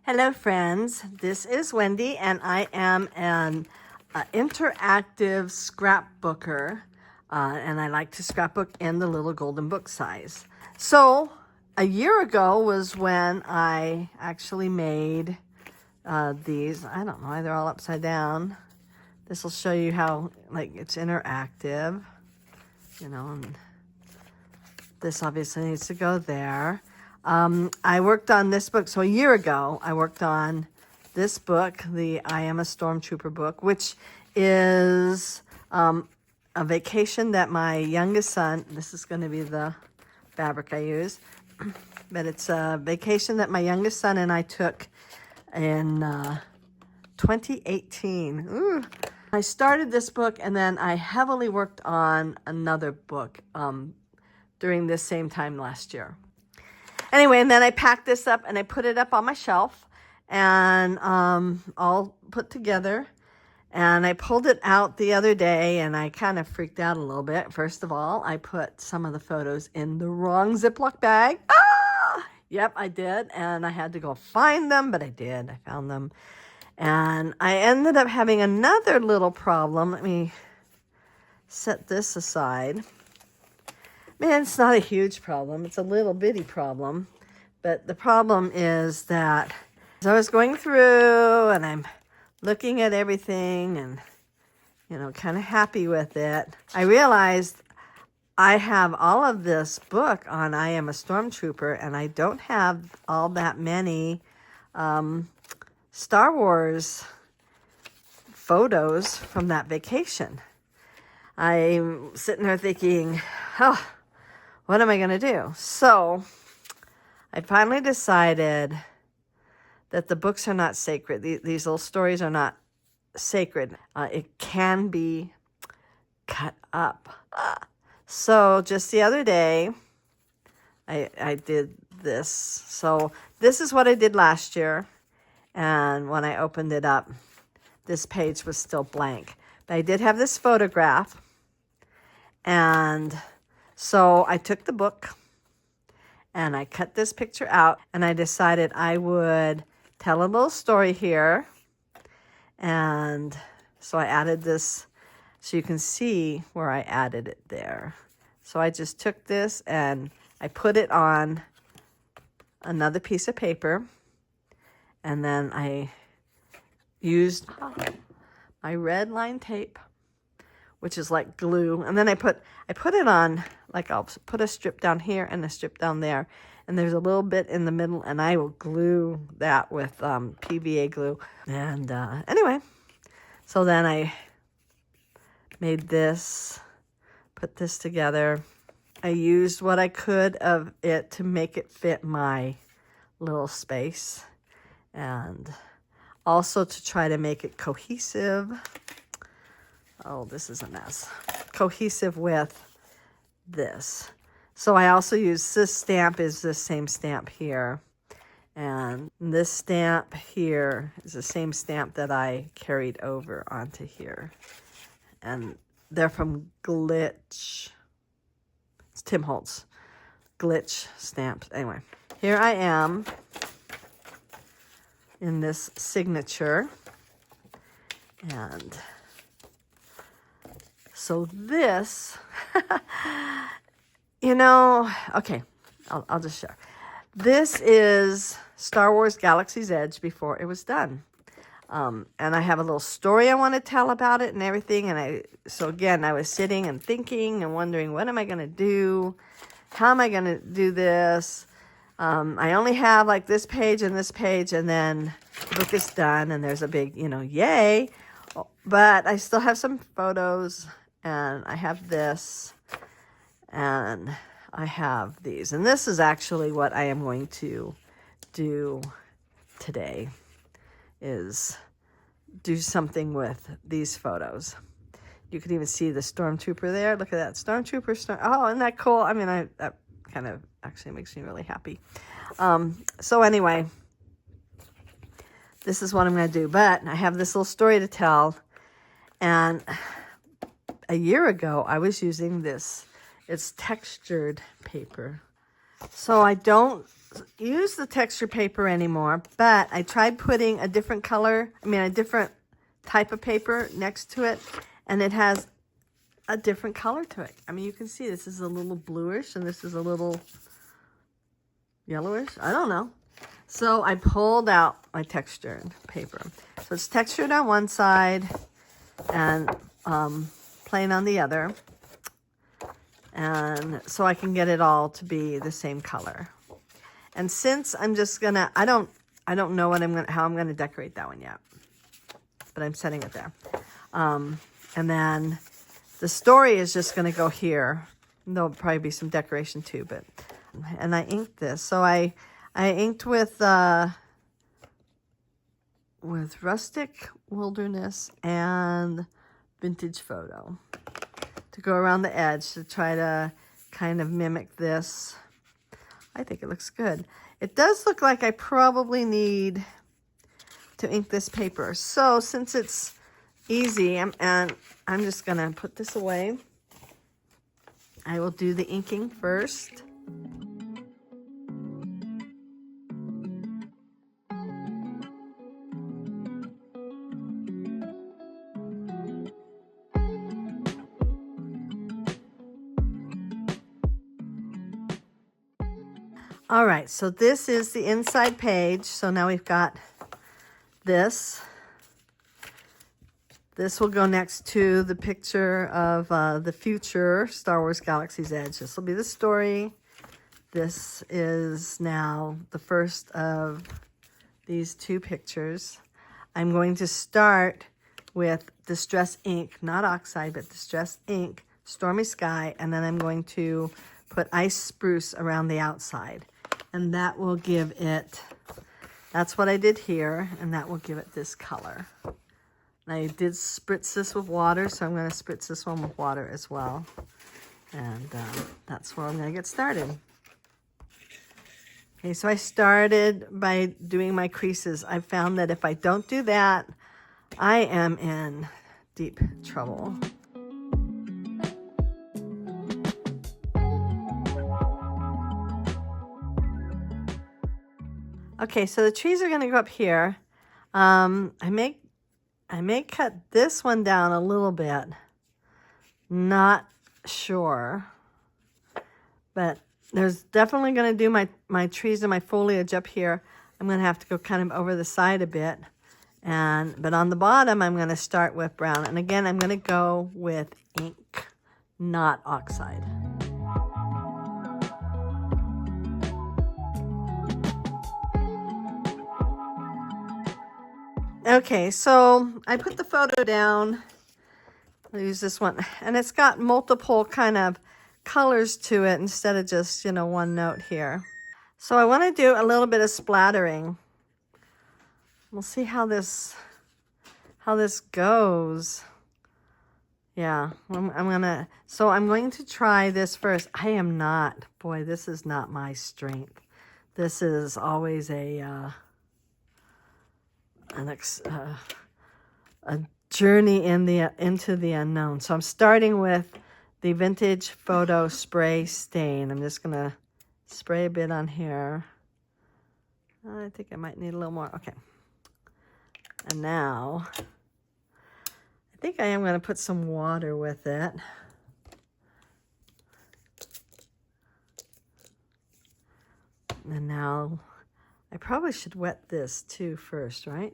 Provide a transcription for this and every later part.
Hello friends, this is Wendy and I am an interactive scrapbooker and I like to scrapbook in the little golden book size. So a year ago was when I actually made these. I don't know why they're all upside down. This will show you how it's interactive, you know, and this obviously needs to go there. I worked on this book. So a year ago, I worked on this book, the I Am a Stormtrooper book, which is a vacation that my youngest son, this is going to be the fabric I use, but it's a vacation that my youngest son and I took in 2018. Ooh. I started this book and then I heavily worked on another book during this same time last year. Anyway, and then I packed this up and I put it up on my shelf and all put together. And I pulled it out the other day and I kind of freaked out a little bit. First of all, I put some of the photos in the wrong Ziploc bag. Ah! Yep, I did. And I had to go find them, but I did. I found them. And I ended up having another little problem. Let me set this aside. Man, it's not a huge problem. It's a little bitty problem. But the problem is that as I was going through and I'm looking at everything and, you know, kind of happy with it, I realized I have all of this book on I Am a Stormtrooper and I don't have all that many Star Wars photos from that vacation. I'm sitting there thinking, oh, what am I going to do? So I finally decided that the books are not sacred. These little stories are not sacred. It can be cut up. So just the other day, I did this. So this is what I did last year. And when I opened it up, this page was still blank. But I did have this photograph. And so I took the book and I cut this picture out and I decided I would tell a little story here. And so I added this so you can see where I added it there. So I just took this and I put it on another piece of paper and then I used my red line tape, which is like glue. And then I put it on, like I'll put a strip down here and a strip down there. And there's a little bit in the middle and I will glue that with PVA glue. And anyway, so then I made this, put this together. I used what I could of it to make it fit my little space. And also to try to make it cohesive. Oh, this is a mess. Cohesive with this. So I also use this stamp is the same stamp here. And this stamp here is the same stamp that I carried over onto here. And they're from Glitch. It's Tim Holtz. Glitch stamps. Anyway, here I am in this signature. And so this, you know, okay, I'll just share. This is Star Wars Galaxy's Edge before it was done. And I have a little story I want to tell about it and everything. And so again, I was sitting and thinking and wondering, what am I going to do? How am I going to do this? I only have like this page and then the book is done and there's a big, you know, yay. But I still have some photos. And I have this, and I have these. And this is actually what I am going to do today, is do something with these photos. You can even see the Stormtrooper there. Look at that, Stormtrooper. Oh, isn't that cool? I mean, that kind of actually makes me really happy. So anyway, this is what I'm going to do. But I have this little story to tell, and a year ago, I was using this. It's textured paper. So I don't use the texture paper anymore, but I tried putting a different color, a different type of paper next to it, and it has a different color to it. You can see this is a little bluish and this is a little yellowish. I don't know. So I pulled out my textured paper. So it's textured on one side and plain on the other. And so I can get it all to be the same color. And since I'm just gonna, I don't know how I'm gonna decorate that one yet, but I'm setting it there. And then the story is just gonna go here. There'll probably be some decoration too, and I inked this. So I inked with Rustic Wilderness and Vintage Photo to go around the edge to try to kind of mimic this. I think it looks good. It does look like I probably need to ink this paper. So since it's easy, and I'm just gonna put this away, I will do the inking first. All right, so this is the inside page. So now we've got this. This will go next to the picture of the future Star Wars Galaxy's Edge. This will be the story. This is now the first of these two pictures. I'm going to start with Distress Ink, not oxide, but Distress Ink, Stormy Sky, and then I'm going to put Ice Spruce around the outside. And that will give it, that's what I did here, and that will give it this color. I did spritz this with water, so I'm going to spritz this one with water as well. And that's where I'm going to get started. Okay, so I started by doing my creases. I found that if I don't do that, I am in deep trouble. Okay, so the trees are going to go up here. I may cut this one down a little bit. Not sure. But there's definitely going to do my trees and my foliage up here. I'm going to have to go kind of over the side a bit. But on the bottom, I'm going to start with brown. And again, I'm going to go with ink, not oxide. Okay, so I put the photo down. I'll use this one. And it's got multiple kind of colors to it instead of just, one note here. So I want to do a little bit of splattering. We'll see how this goes. Yeah, so I'm going to try this first. This is not my strength. This is always a journey into the unknown. So I'm starting with the Vintage Photo Spray Stain. I'm just gonna spray a bit on here. I think I might need a little more. Okay. And now I think I am going to put some water with it. And now I probably should wet this too first, right?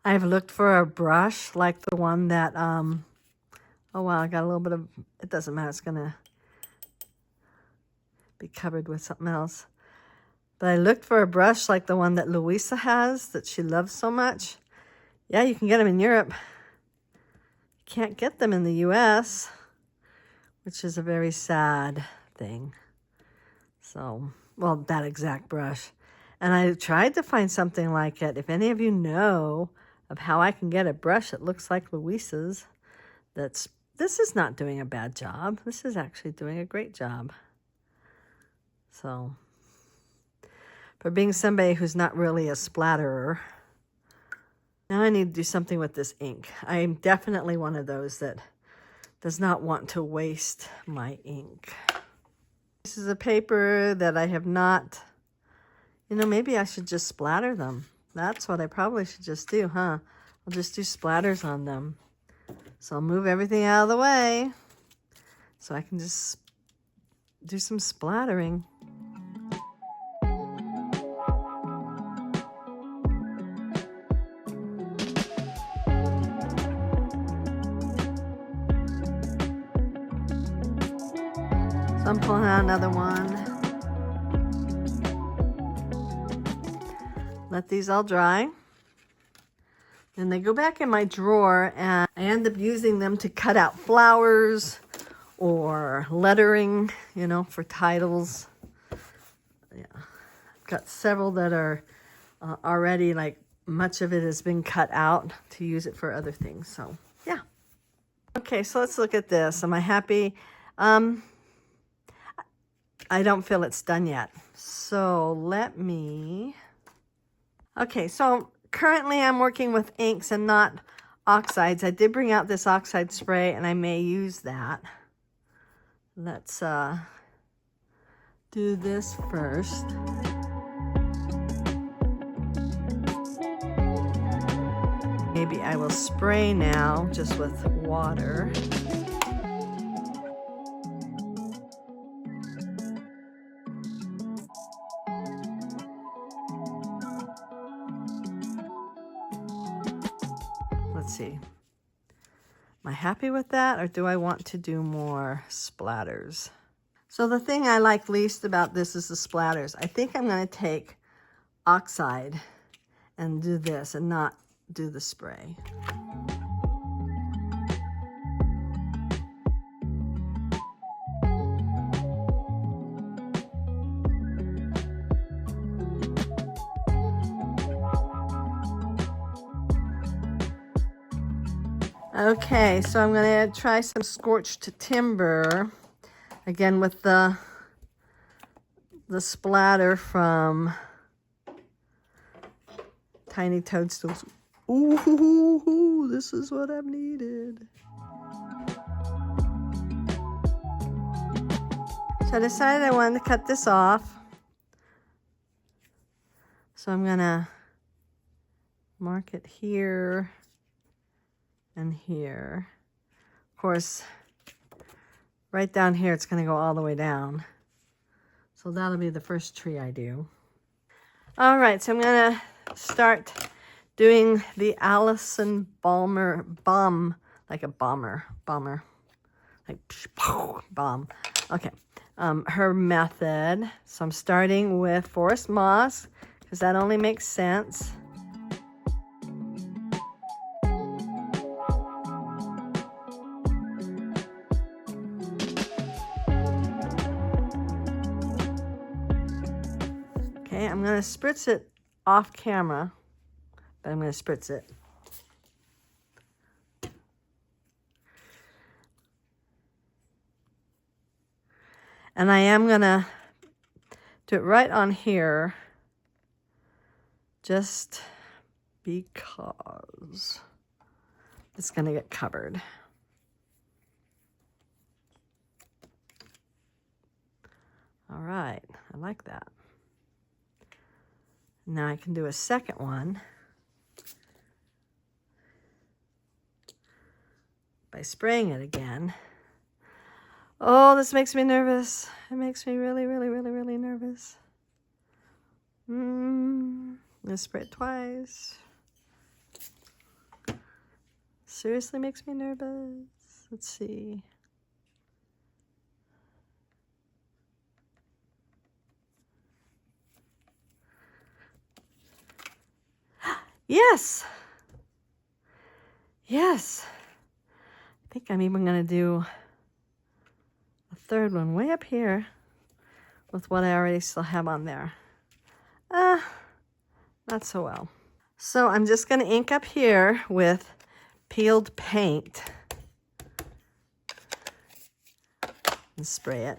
I've looked for a brush like the one that, oh wow, I got a little bit of, it doesn't matter, it's gonna be covered with something else. But I looked for a brush like the one that Louisa has, that she loves so much. Yeah, you can get them in Europe. You can't get them in the US, which is a very sad thing. So, well, that exact brush. And I tried to find something like it. If any of you know of how I can get a brush that looks like Louisa's, this is not doing a bad job. This is actually doing a great job. So, for being somebody who's not really a splatterer, now I need to do something with this ink. I'm definitely one of those that does not want to waste my ink. This is a paper that I have not You know, maybe I should just splatter them. That's what I probably should just do, huh? I'll just do splatters on them. So I'll move everything out of the way so I can just do some splattering. So I'm pulling out another one. Let these all dry. Then they go back in my drawer, and I end up using them to cut out flowers or lettering, you know, for titles. Yeah, I've got several that are already, like, much of it has been cut out to use it for other things. So, yeah. Okay, so let's look at this. Am I happy? I don't feel it's done yet. So let me... Okay, so currently I'm working with inks and not oxides. I did bring out this oxide spray and I may use that. Let's do this first. Maybe I will spray now just with water. Let's see. Am I happy with that, or do I want to do more splatters? So the thing I like least about this is the splatters. I think I'm going to take oxide and do this and not do the spray. Okay, so I'm going to try some scorched timber, again with the splatter from Tiny Toadstools. Ooh, this is what I've needed. So I decided I wanted to cut this off. So I'm going to mark it here and here. Of course, right down here, it's going to go all the way down. So that'll be the first tree I do. All right, so I'm going to start doing the Allison bomb, like a bomber, like bomb. Okay, her method. So I'm starting with forest moss, because that only makes sense. Okay, I'm going to spritz it off camera, but I'm going to spritz it. And I am going to do it right on here, just because it's going to get covered. All right, I like that. Now I can do a second one by spraying it again. Oh, this makes me nervous. It makes me really, really, really, really nervous. I'm gonna spray it twice. Seriously makes me nervous. Let's see. Yes. Yes. I think I'm even going to do a third one way up here with what I already still have on there. Not so well. So I'm just going to ink up here with peeled paint and spray it.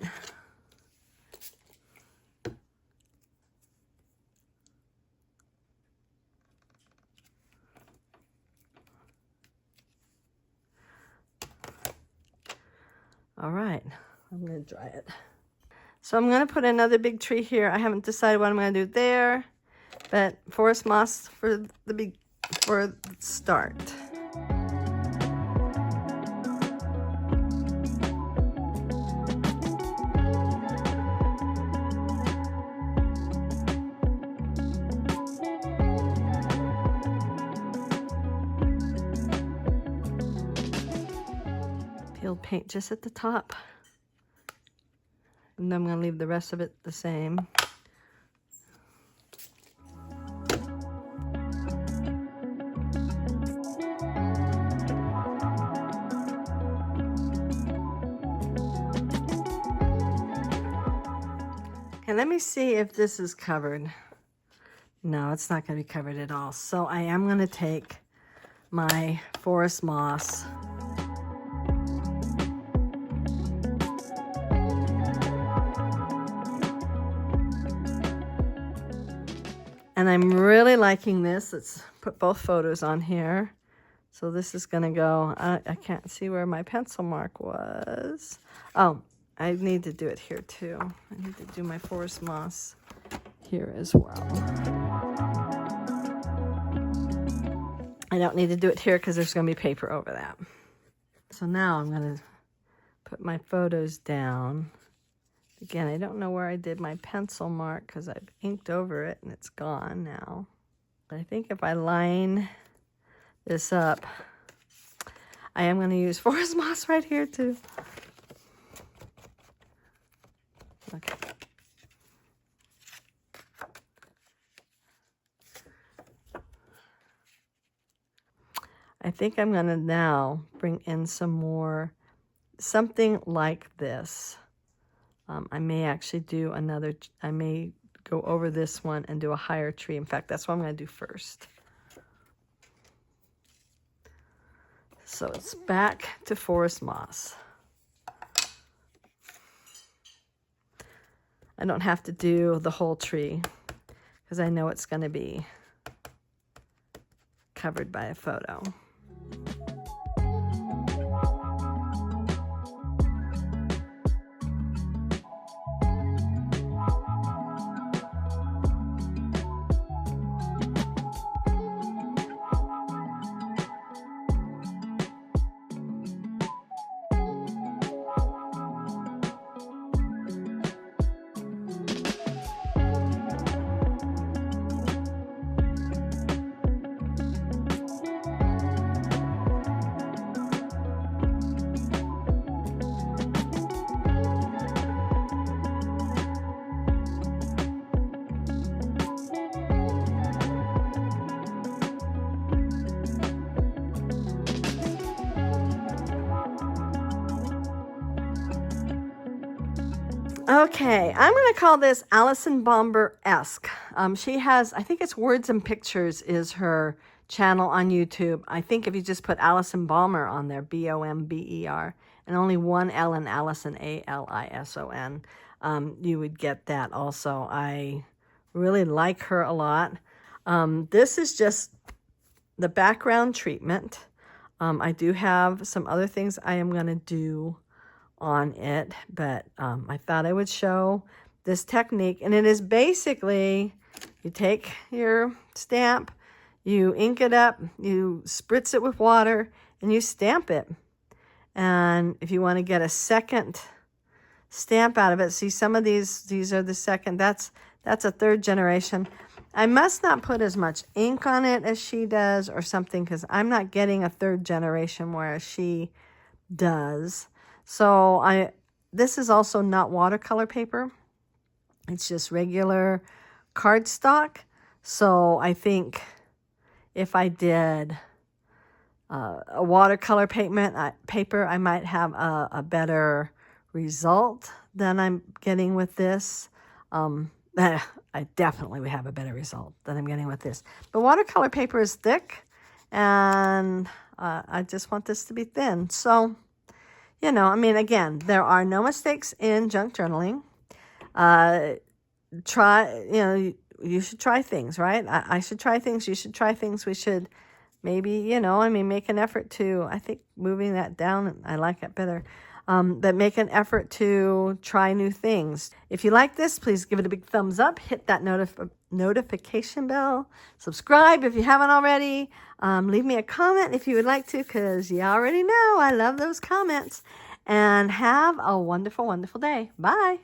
All right, I'm going to dry it. So I'm going to put another big tree here. I haven't decided what I'm going to do there, but forest moss for the start. Peeled paint just at the top. And then I'm going to leave the rest of it the same. And let me see if this is covered. No, it's not going to be covered at all. So I am going to take my forest moss and I'm really liking this. Let's put both photos on here. So this is going to go, I can't see where my pencil mark was. Oh, I need to do it here too. I need to do my forest moss here as well. I don't need to do it here because there's going to be paper over that. So now I'm going to put my photos down. Again, I don't know where I did my pencil mark because I've inked over it and it's gone now. But I think if I line this up, I am going to use forest moss right here too. Okay. I think I'm going to now bring in some more, something like this. I may actually do another, I may go over this one and do a higher tree. In fact, that's what I'm going to do first. So it's back to forest moss. I don't have to do the whole tree because I know it's going to be covered by a photo. Okay, I'm going to call this Allison Bomber-esque. She has, I think it's Words and Pictures is her channel on YouTube. I think if you just put Allison Bomber on there, B-O-M-B-E-R, and only one L in Allison, A-L-I-S-O-N, you would get that also. I really like her a lot. This is just the background treatment. I do have some other things I am going to do on it, but I thought I would show this technique. And it is basically, you take your stamp, you ink it up, you spritz it with water, and you stamp it. And if you want to get a second stamp out of it, see some of these are the second, that's a third generation. I must not put as much ink on it as she does or something, because I'm not getting a third generation whereas she does. So this is also not watercolor paper. It's just regular cardstock. So I think if I did a watercolor paper, I might have a better result than I'm getting with this. I definitely would have a better result than I'm getting with this. But watercolor paper is thick, and I just want this to be thin. So, you know, I mean, again, there are no mistakes in junk journaling. You should try things, right? I should try things. You should try things. We should maybe, make an effort to, I think moving that down, I like it better. that make an effort to try new things. If you like this, please give it a big thumbs up. Hit that notification bell. Subscribe if you haven't already. Leave me a comment if you would like to, because you already know I love those comments. And have a wonderful, wonderful day. Bye.